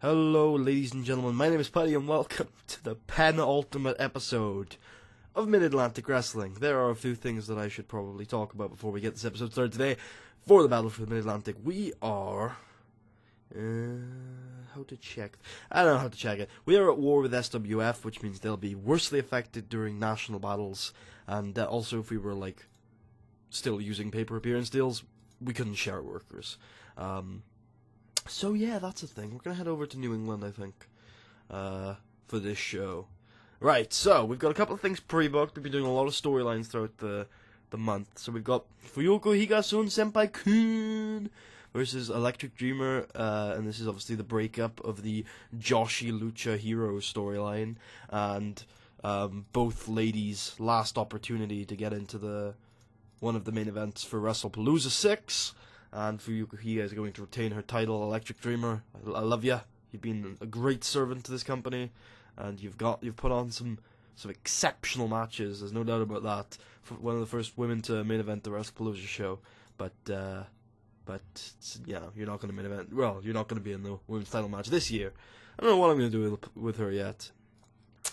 Hello, ladies and gentlemen. My name is Paddy, and welcome to the penultimate episode of Mid-Atlantic Wrestling. There are a few things that I should probably talk about before we get this episode started today. For the Battle for the Mid-Atlantic, we are... how to check? I don't know how to check it. We are at war with SWF, which means they'll be worsely affected during national battles. And also, if we were, still using paper appearance deals, we couldn't share workers. So yeah, that's a thing. We're gonna head over to New England, I think, for this show. Right, so we've got a couple of things pre-booked. We've been doing a lot of storylines throughout the month. So we've got Fuyoko Higasun Senpai Kun versus Electric Dreamer, and this is obviously the breakup of the Joshi Lucha Hero storyline, and both ladies' last opportunity to get into one of the main events for Wrestlepalooza 6. And Fuyuko Higa is going to retain her title, Electric Dreamer. I love ya. You've been a great servant to this company, and you've put on some exceptional matches. There's no doubt about that. For one of the first women to main event the Wrestlepalooza show, but yeah, you're not going to main event. Well, you're not going to be in the women's title match this year. I don't know what I'm going to do with her yet.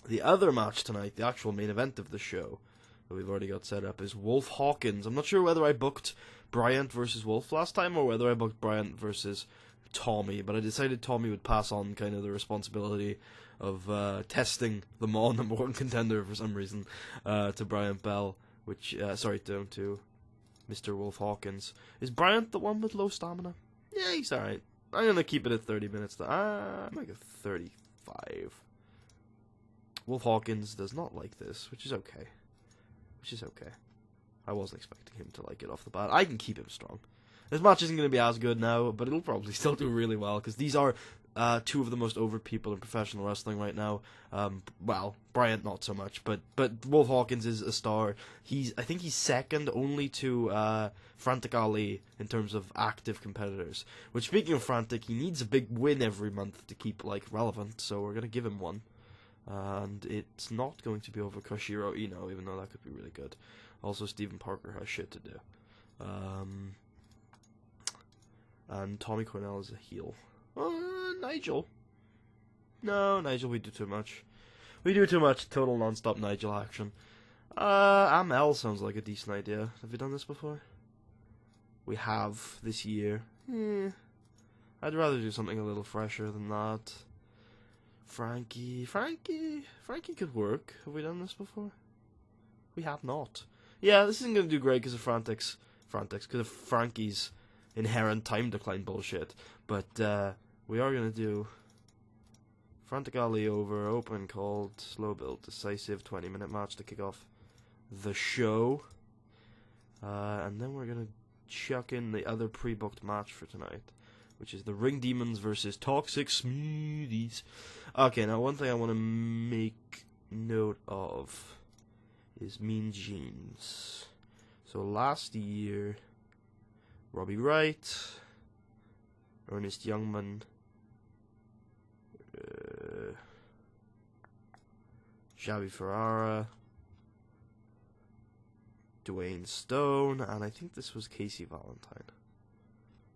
The other match tonight, the actual main event of the show that we've already got set up, is Wolf Hawkins. I'm not sure whether I booked Bryant versus Wolf last time, or whether I booked Bryant versus Tommy, but I decided Tommy would pass on kind of the responsibility of testing the Maw #1 contender for some reason to Bryant Bell, to Mr. Wolf Hawkins. Is Bryant the one with low stamina? Yeah, he's alright. I'm going to keep it at 30 minutes. I might go 35. Wolf Hawkins does not like this, which is okay. I wasn't expecting him to like it off the bat. I can keep him strong. This match isn't going to be as good now, but it'll probably still do really well, because these are two of the most over people in professional wrestling right now. Well, Bryant not so much, but Wolf Hawkins is a star. I think he's second only to Frantic Ali in terms of active competitors. Which, speaking of Frantic, he needs a big win every month to keep relevant, so we're going to give him one. And it's not going to be over Koshiro Ino, even though that could be really good. Also, Stephen Parker has shit to do. And Tommy Cornell is a heel. Nigel. No, Nigel, we do too much. We do too much total non-stop Nigel action. Amel sounds like a decent idea. Have we done this before? We have, this year. I'd rather do something a little fresher than that. Frankie could work. Have we done this before? We have not. Yeah, this isn't going to do great because of because of Frankie's inherent time decline bullshit. But we are going to do Frantic Ali over, open, called, slow build, decisive 20-minute match to kick off the show. And then we're going to chuck in the other pre-booked match for tonight, which is the Ring Demons versus Toxic Smoothies. Okay, now one thing I want to make note of is Mean Genes. So last year, Robbie Wright, Ernest Youngman, Xavi Ferrara, Dwayne Stone, and I think this was Casey Valentine.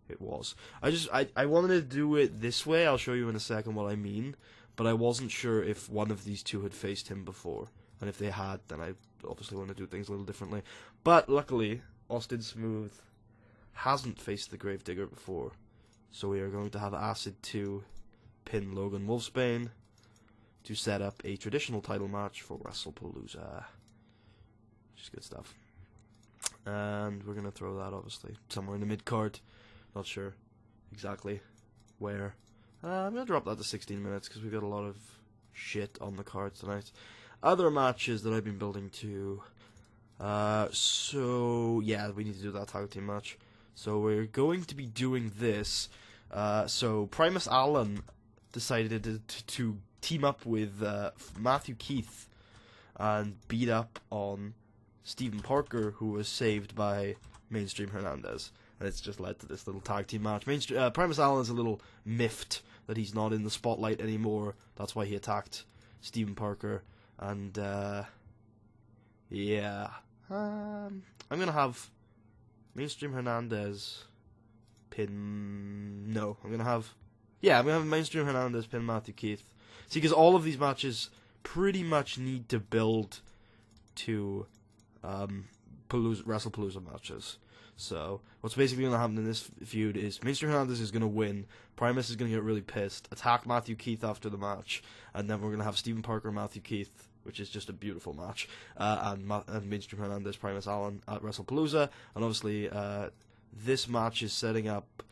It was. I wanted to do it this way. I'll show you in a second what I mean. But I wasn't sure if one of these two had faced him before. And if they had, then I obviously want to do things a little differently. But luckily, Austin Smooth hasn't faced the Gravedigger before. So we are going to have Acid 2 pin Logan Wolfsbane to set up a traditional title match for Wrestlepalooza. Which is good stuff. And we're going to throw that, obviously, somewhere in the mid-card. Not sure exactly where. I'm going to drop that to 16 minutes because we've got a lot of shit on the card tonight. Other matches that I've been building to. So, yeah, we need to do that tag team match. So we're going to be doing this. So Primus Allen decided to team up with Matthew Keith and beat up on Stephen Parker, who was saved by Mainstream Hernandez. And it's just led to this little tag team match. Primus Allen is a little miffed that he's not in the spotlight anymore. That's why he attacked Stephen Parker. And, yeah. I'm going to have Mainstream Hernandez pin... No, I'm going to have Yeah, I'm going to have Mainstream Hernandez pin Matthew Keith. See, because all of these matches pretty much need to build to Wrestlepalooza matches. So, what's basically going to happen in this feud is Mainstream Hernandez is going to win, Primus is going to get really pissed, attack Matthew Keith after the match, and then we're going to have Stephen Parker, Matthew Keith, which is just a beautiful match, and Mainstream Hernandez, Primus Allen at Wrestlepalooza, and obviously this match is setting up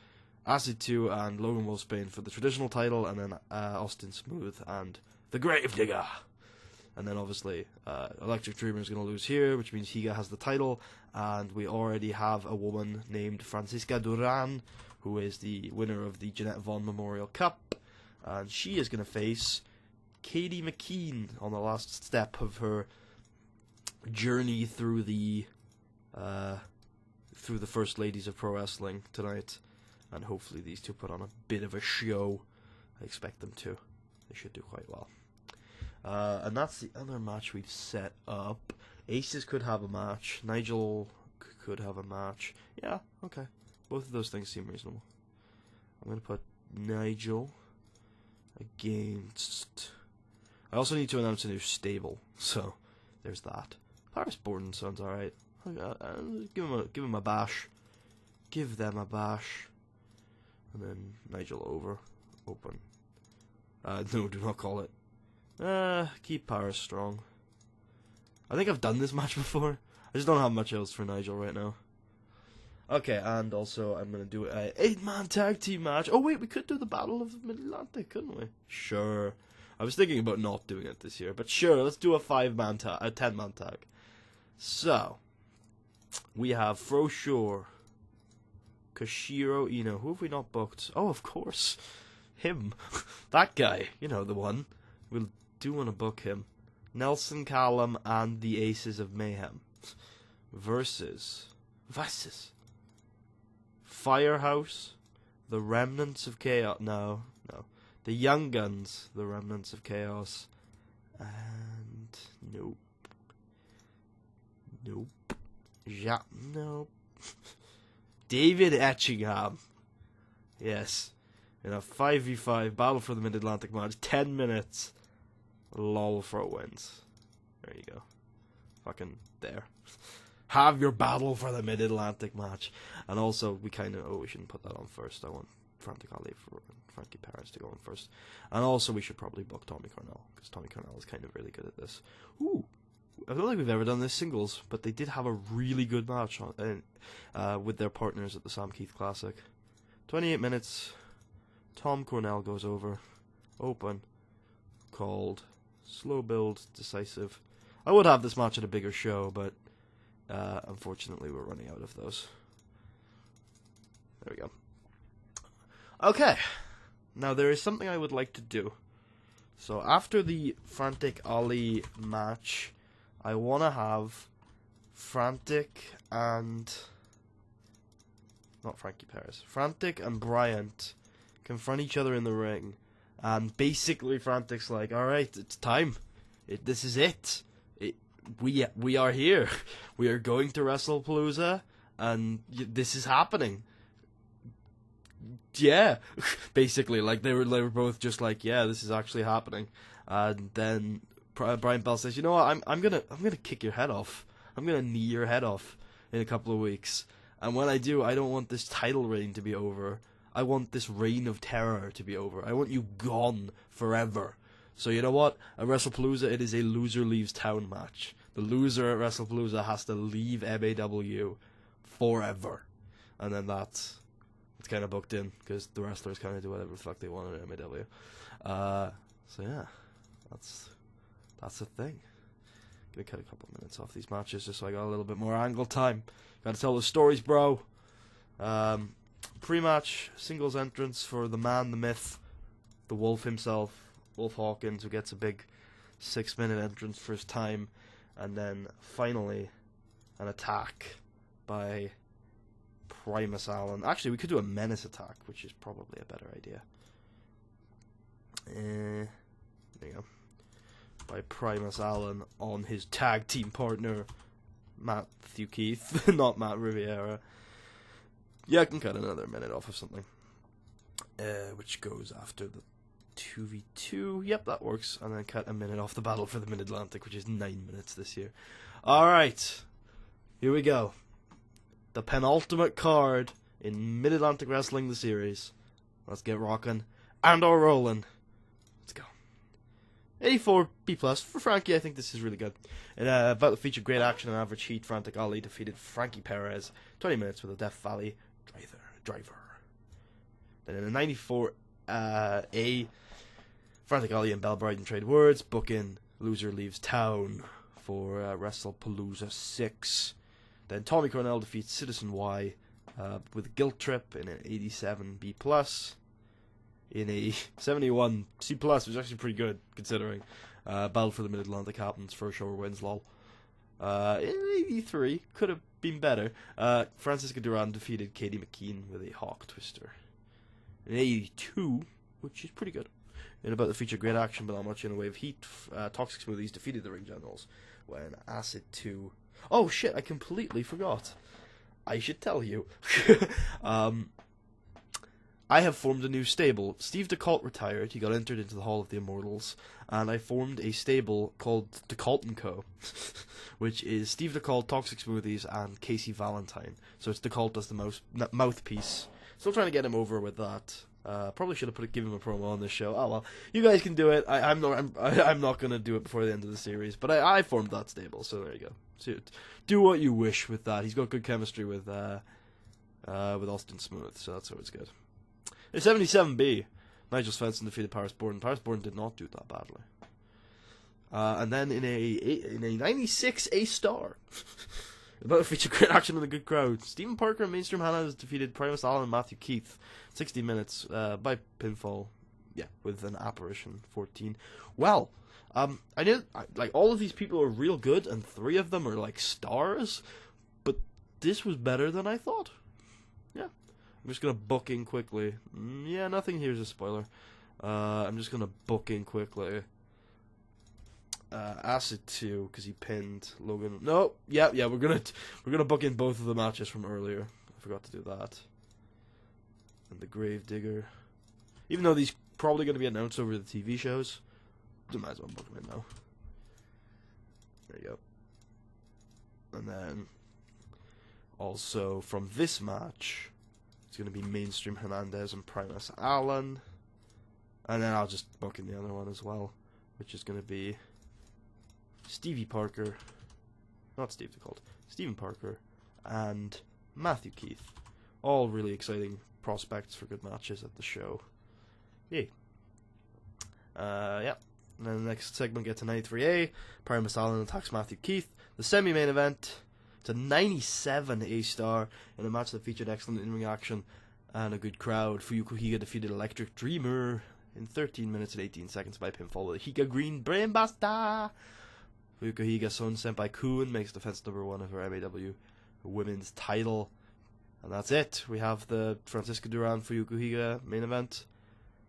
Acid 2 and Logan Wolfsbane for the traditional title, and then Austin Smooth and the Gravedigger. And then obviously Electric Dreamer is going to lose here, which means Higa has the title, and we already have a woman named Francisca Duran, who is the winner of the Jeanette Vaughn Memorial Cup, and she is going to face Katie McKean on the last step of her journey through the First Ladies of Pro Wrestling tonight, and hopefully these two put on a bit of a show. I expect them to. They should do quite well. And that's the other match we've set up. Aces could have a match. Nigel could have a match. Yeah, okay. Both of those things seem reasonable. I'm going to put Nigel against... I also need to announce a new stable, so there's that. Paris Borden sounds alright. Give him a bash. Give them a bash. And then Nigel over. Open. No, do not call it. Keep Paris strong. I think I've done this match before. I just don't have much else for Nigel right now. Okay, and also I'm going to do a 8-man tag team match. Oh wait, we could do the Battle of the Mid-Atlantic, couldn't we? Sure. I was thinking about not doing it this year, but sure, let's do a 10-man tag. So, we have Froshore, Koshiro Ino. Who have we not booked? Oh, of course. Him. That guy. You know, the one. We'll do want to book him. Nelson Callum and the Aces of Mayhem versus Firehouse, the Remnants of Chaos. No. The Young Guns, the Remnants of Chaos, and nope. David Etchingham. Yes. In a 5v5 Battle for the Mid-Atlantic match, 10 minutes. Lol Fro wins. There you go. Fucking there. Have your Battle for the Mid-Atlantic match. And also, we shouldn't put that on first. I want Frantic Ali for Frankie Paris to go on first. And also, we should probably book Tommy Cornell, because Tommy Cornell is kind of really good at this. Ooh. I don't think we've ever done this singles, but they did have a really good match with their partners at the Sam Keith Classic. 28 minutes. Tom Cornell goes over. Open. Called. Slow build. Decisive. I would have this match at a bigger show, but unfortunately we're running out of those. There we go. Okay. Now there is something I would like to do. So after the Frantic Ali match, I want to have Frantic and... not Frankie Paris. Frantic and Bryant confront each other in the ring. And basically Frantic's like, alright, it's time. This is it. We are here. We are going to Wrestlepalooza, and this is happening. Yeah. Basically, like, they were both just like, yeah, this is actually happening. And then Brian Bell says, you know what, I'm gonna kick your head off. I'm gonna knee your head off in a couple of weeks. And when I do, I don't want this title reign to be over. I want this reign of terror to be over. I want you gone forever. So you know what? At Wrestlepalooza, it is a loser leaves town match. The loser at Wrestlepalooza has to leave MAW forever. And then it's kind of booked in, because the wrestlers kind of do whatever the fuck they want at MAW. So yeah, that's the thing. Gonna cut a couple of minutes off these matches just so I got a little bit more angle time. Gotta tell the stories, bro. Pre-match singles entrance for the man, the myth, the Wolf himself, Wolf Hawkins, who gets a big 6-minute entrance for his time, and then finally an attack by Primus Allen. Actually, we could do a menace attack, which is probably a better idea. There you go. By Primus Allen on his tag team partner, Matthew Keith, not Matt Riviera. Yeah, I can cut another minute off of something. which goes after the 2v2. Yep, that works. And then cut a minute off the battle for the Mid-Atlantic, which is 9 minutes this year. Alright, here we go. The penultimate card in Mid-Atlantic Wrestling, the series. Let's get rocking and or rolling. Let's go. 84 B+. For Frankie, I think this is really good. It about to feature great action and average heat. Frantic Ali defeated Frankie Perez 20 minutes with a Death Valley driver. Then in the 94 A, Frantic Ali and Bell Bryden trade words. Booking loser leaves town for Wrestlepalooza 6. Then Tommy Cornell defeats Citizen Y with a guilt trip in an 87 B+. In a 71 C+, which is actually pretty good, considering. Battle for the Mid-Atlantic happens, first show wins, lol. In 83, could have been better. Francisca Duran defeated Katie McKean with a Hawk Twister. In 82, which is pretty good. In about the feature, great action, but not much in the way of heat. Toxic Smoothies defeated the Ring Generals when Acid 2... Oh shit, I completely forgot. I should tell you. I have formed a new stable. Steve DeCalt retired. He got entered into the Hall of the Immortals. And I formed a stable called DeCalt & Co. which is Steve DeCalt, Toxic Smoothies, and Casey Valentine. So it's DeCalt as the mouthpiece. Still trying to get him over with that. Probably should have given him a promo on this show. Oh well, you guys can do it. I'm not gonna do it before the end of the series. But I formed that stable, so there you go. So, do what you wish with that. He's got good chemistry with Austin Smooth, so that's always good. In 77B, Nigel Svensson defeated Paris Borden. Paris Borden did not do that badly. And then in a 96 A-star, about to feature great action in a good crowd. Stephen Parker and Mainstream Hannah has defeated Primus Allen and Matthew Keith 60 minutes by pinfall. Yeah, with an apparition 14. Well, I knew like all of these people are real good, and 3 of them are like stars, but this was better than I thought. Yeah. I'm just going to book in quickly. Yeah, nothing here is a spoiler. I'm just going to book in quickly. Acid 2, because he pinned Logan. No, yeah, we're gonna book in both of the matches from earlier. I forgot to do that. And the Gravedigger. Even though these probably going to be announced over the TV shows, I might as well book them in now. There you go. And then, also from this match, it's going to be Mainstream Hernandez and Primus Allen. And then I'll just book in the other one as well, which is going to be Stevie Parker, not Steve DeCalt, Stephen Parker, and Matthew Keith. All really exciting prospects for good matches at the show. Yay. Yeah. And then the next segment gets to 93A. Primus Allen attacks Matthew Keith. The semi-main event, it's a 97 A-star in a match that featured excellent in-ring action and a good crowd. Fuyuko Higa defeated Electric Dreamer in 13 minutes and 18 seconds by pinfall with a Higa Green Brainbuster. Fuyuko Higa, Son Senpai Kun, makes defense number 1 of her MAW women's title. And that's it. We have the Francisca Duran Fuyuko Higa main event.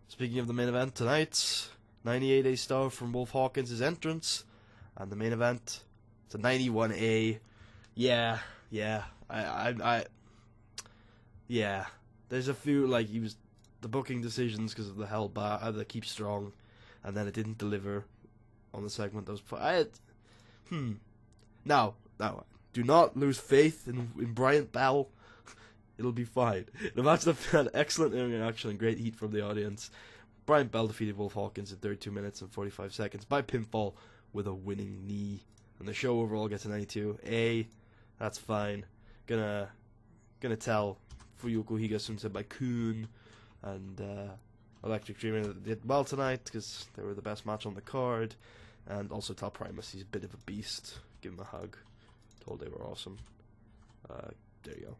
Speaking of the main event tonight, 98 A-star from Wolf Hawkins' entrance. And the main event, it's a 91A. Yeah. There's a few, like, the booking decisions because of the the Keep Strong, and then it didn't deliver on the segment that was Now, do not lose faith in Bryant Bell. It'll be fine. The match that had excellent in-ring action and great heat from the audience. Bryant Bell defeated Wolf Hawkins in 32 minutes and 45 seconds by pinfall with a winning knee. And the show overall gets a 92A. That's fine. Gonna tell Fuyuko Higa Sunset by Kun and Electric Dreamer did well tonight because they were the best match on the card. And also tell Primus he's a bit of a beast. Give him a hug. Told they were awesome. There you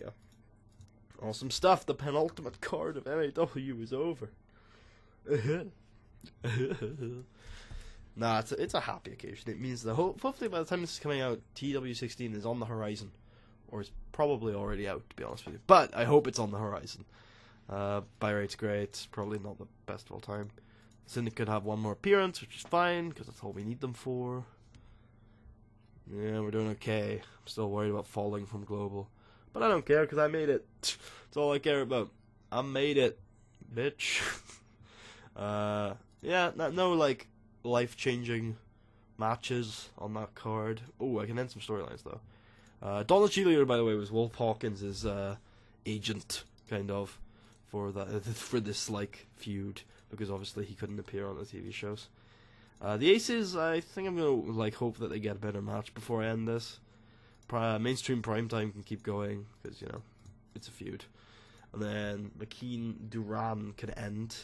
go. Awesome stuff. The penultimate card of MAW is over. Nah, it's a happy occasion. It means that hopefully by the time this is coming out, TEW2013 is on the horizon. Or it's probably already out, to be honest with you. But I hope it's on the horizon. Buy rate's great. Probably not the best of all time. Syndicate have one more appearance, which is fine, because that's all we need them for. Yeah, we're doing okay. I'm still worried about falling from Global. But I don't care, because I made it. That's all I care about. I made it, bitch. Yeah, no like life-changing matches on that card. Oh, I can end some storylines though. Donald Cheerleader, by the way, was Wolf Hawkins' agent, kind of, for this like feud, because obviously he couldn't appear on the TV shows. The Aces, I think I'm gonna like hope that they get a better match before I end this. Mainstream primetime can keep going because it's a feud, and then McKean Duran can end,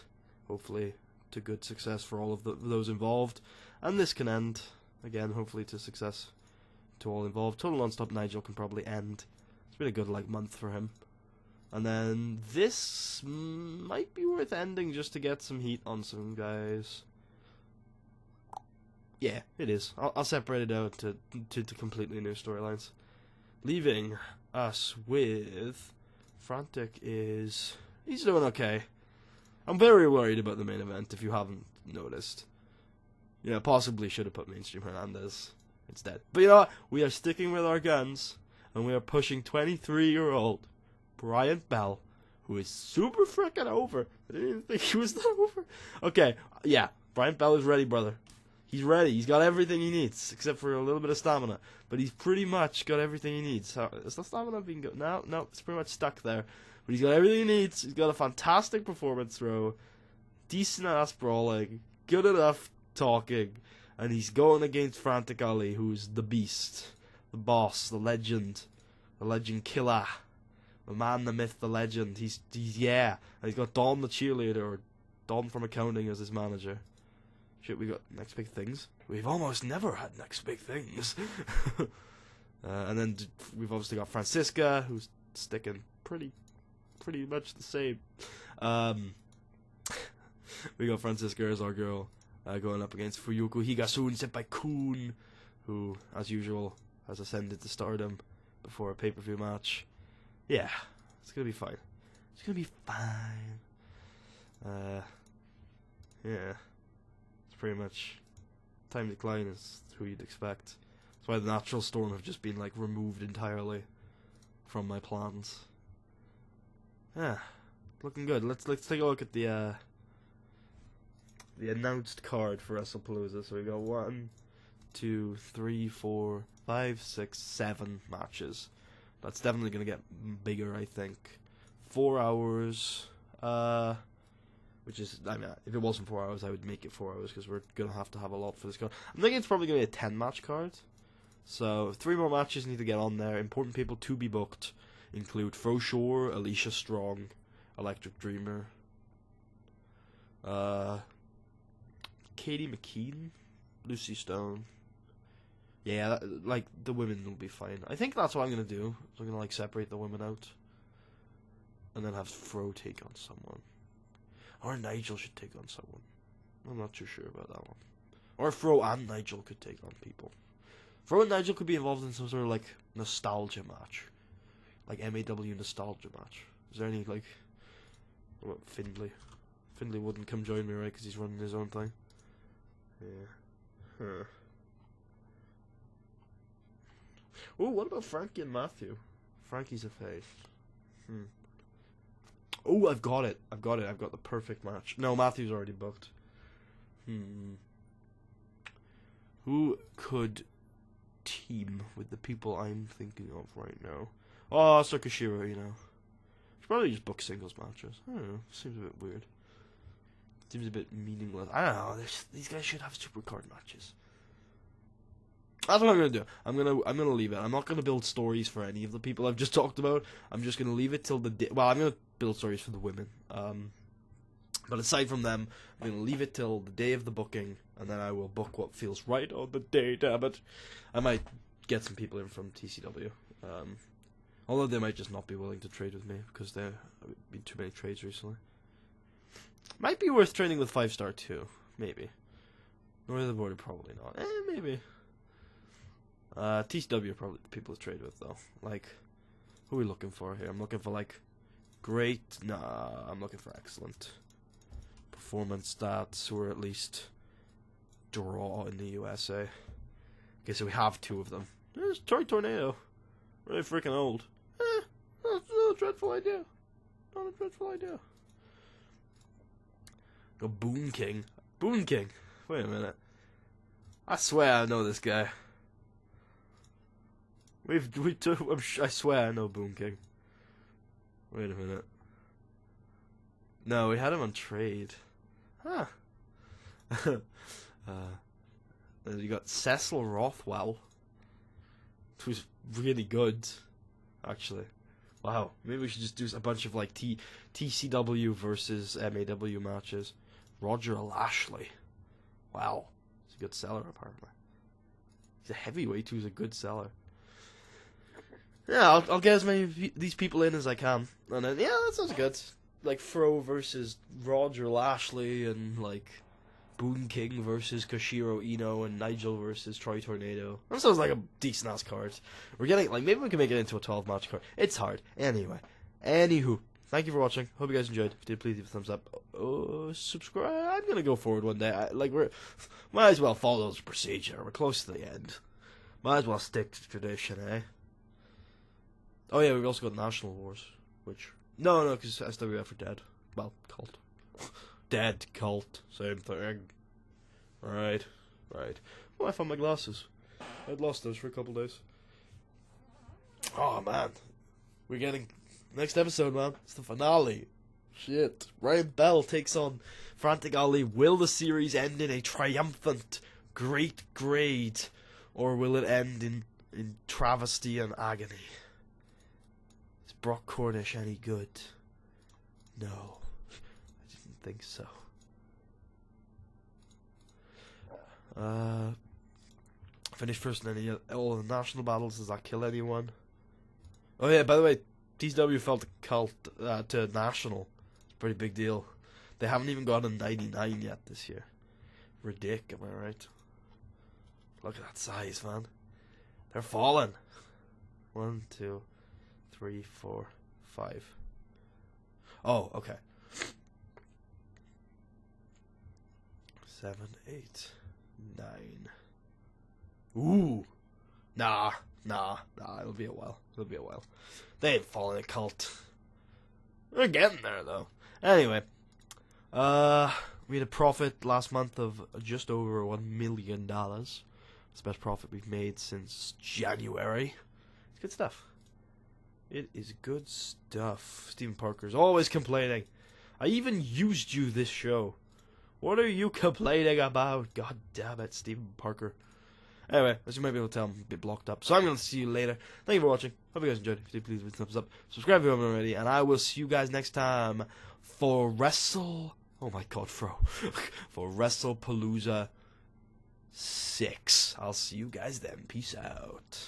hopefully to good success for all of those involved, and this can end again, hopefully to success to all involved. Total Nonstop Nigel can probably end. It's been a good month for him. And then this might be worth ending just to get some heat on some guys. Yeah, it is. I'll separate it out to completely new storylines. Leaving us with Frantic he's doing okay. I'm very worried about the main event, if you haven't noticed. Possibly should have put Mainstream Hernandez instead. But you know what? We are sticking with our guns, and we are pushing 23-year-old Bryant Bell, who is super freaking over. I didn't even think he was that over. Okay, yeah, Bryant Bell is ready, brother. He's ready. He's got everything he needs, except for a little bit of stamina. But he's pretty much got everything he needs. Is the stamina being good? No, it's pretty much stuck there. But he's got everything he needs. He's got a fantastic performance throw, decent ass brawling, good enough talking, and he's going against Frantic Ali, who's the beast, the boss, the legend killer, the man, the myth, the legend. He's and he's got Don the cheerleader, or Don from accounting, as his manager. Shit, we got next big things. We've almost never had next big things. And then we've obviously got Francisca, who's sticking pretty much the same. We got Francisca as our girl, going up against Fuyuko Higasun Senpai-kun, who, as usual, has ascended to stardom before a pay-per-view match. Yeah, it's gonna be fine. It's gonna be fine. Yeah. Pretty much Time Decline is who you'd expect. That's why the Natural Storm have just been removed entirely from my plans. Yeah, looking good. Let's take a look at the announced card for Wrestlepalooza. So we got 1, 2, 3, 4, 5, 6, 7 matches. That's definitely gonna get bigger, I think. 4 hours. Which is, if it wasn't 4 hours, I would make it 4 hours, because we're going to have a lot for this card. I'm thinking it's probably going to be a 10-match card. So, 3 more matches need to get on there. Important people to be booked include Froshore, Alicia Strong, Electric Dreamer, Katie McKean, Lucy Stone. Yeah, the women will be fine. I think that's what I'm going to do. So I'm going to, separate the women out. And then have Fro take on someone. Or Nigel should take on someone. I'm not too sure about that one. Or Fro and Nigel could take on people. Fro and Nigel could be involved in some sort of nostalgia match. MAW nostalgia match. Is there any what about Findlay? Findlay wouldn't come join me, right? Because he's running his own thing. Yeah. Huh. Oh, what about Frankie and Matthew? Frankie's a face. Oh, I've got it. I've got the perfect match. No, Matthew's already booked. Who could team with the people I'm thinking of right now? Oh, Sakashiro, Should probably just book singles matches. I don't know. Seems a bit weird. Seems a bit meaningless. I don't know. These guys should have supercard matches. That's what I'm gonna do. I'm gonna leave it. I'm not gonna build stories for any of the people I've just talked about. I'm just gonna leave it till the day. Well, I'm gonna build stories for the women. But aside from them, I'm gonna leave it till the day of the booking, and then I will book what feels right on the day. Damn it! I might get some people in from TCW. Although they might just not be willing to trade with me because there have been too many trades recently. Might be worth trading with 5-star too. Maybe. North of the border, probably not. Maybe. TCW are probably the people to trade with, though. Who are we looking for here? I'm looking for, great. Nah, I'm looking for excellent performance stats, or at least draw in the USA. Okay, so we have 2 of them. There's Toy Tornado. Really freaking old. That's no dreadful idea. Not a dreadful idea. Go Boon King. Boon King. Wait a minute. I swear I know this guy. I swear I know Boon King. Wait a minute. No, we had him on trade. Huh. You got Cecil Rothwell, who's really good, actually. Wow, maybe we should just do a bunch of like TCW versus MAW matches. Roger Lashley. Wow, he's a good seller apparently. He's a heavyweight who's a good seller. Yeah, I'll get as many of these people in as I can, and then yeah, that sounds good. Like Fro versus Roger Lashley, and like Boon King versus Koshiro Ino, and Nigel versus Troy Tornado. That sounds like a decent ass card. We're getting like maybe we can make it into a 12-match card. It's hard. Anyway, anywho, thank you for watching. Hope you guys enjoyed. If you did, please leave a thumbs up. Subscribe. I'm gonna go forward one day. Might as well follow the procedure. We're close to the end. Might as well stick to tradition, eh? Oh yeah, we've also got National Wars, which no, because SWF are dead. Well, cult. Dead cult, same thing. Right. Oh, I found my glasses. I'd lost those for a couple days. Oh man, we're getting next episode, man. It's the finale. Shit. Ryan Bell takes on Frantic Ali. Will the series end in a triumphant, great grade, or will it end in travesty and agony? Is Brock Cornish any good? No. Think so. Finished first in any all the national battles. Does that kill anyone? Oh yeah, by the way, TCW fell to cult to national. It's a pretty big deal. They haven't even got a 99 yet this year. Ridic, am I right? Look at that size, man. They're falling. 1, 2, 3, 4, 5. Oh, okay. 7, 8, 9. Ooh. Nah. It'll be a while. They ain't falling a cult. They're getting there, though. Anyway. We had a profit last month of just over $1 million. It's the best profit we've made since January. It's good stuff. It is good stuff. Stephen Parker's always complaining. I even used you this show. What are you complaining about? God damn it, Stephen Parker. Anyway, as you might be able to tell, I'm a bit blocked up. So I'm going to see you later. Thank you for watching. Hope you guys enjoyed. If you did, please leave a thumbs up. Subscribe if you haven't already. And I will see you guys next time for Oh my god, Fro. For Wrestlepalooza 6. I'll see you guys then. Peace out.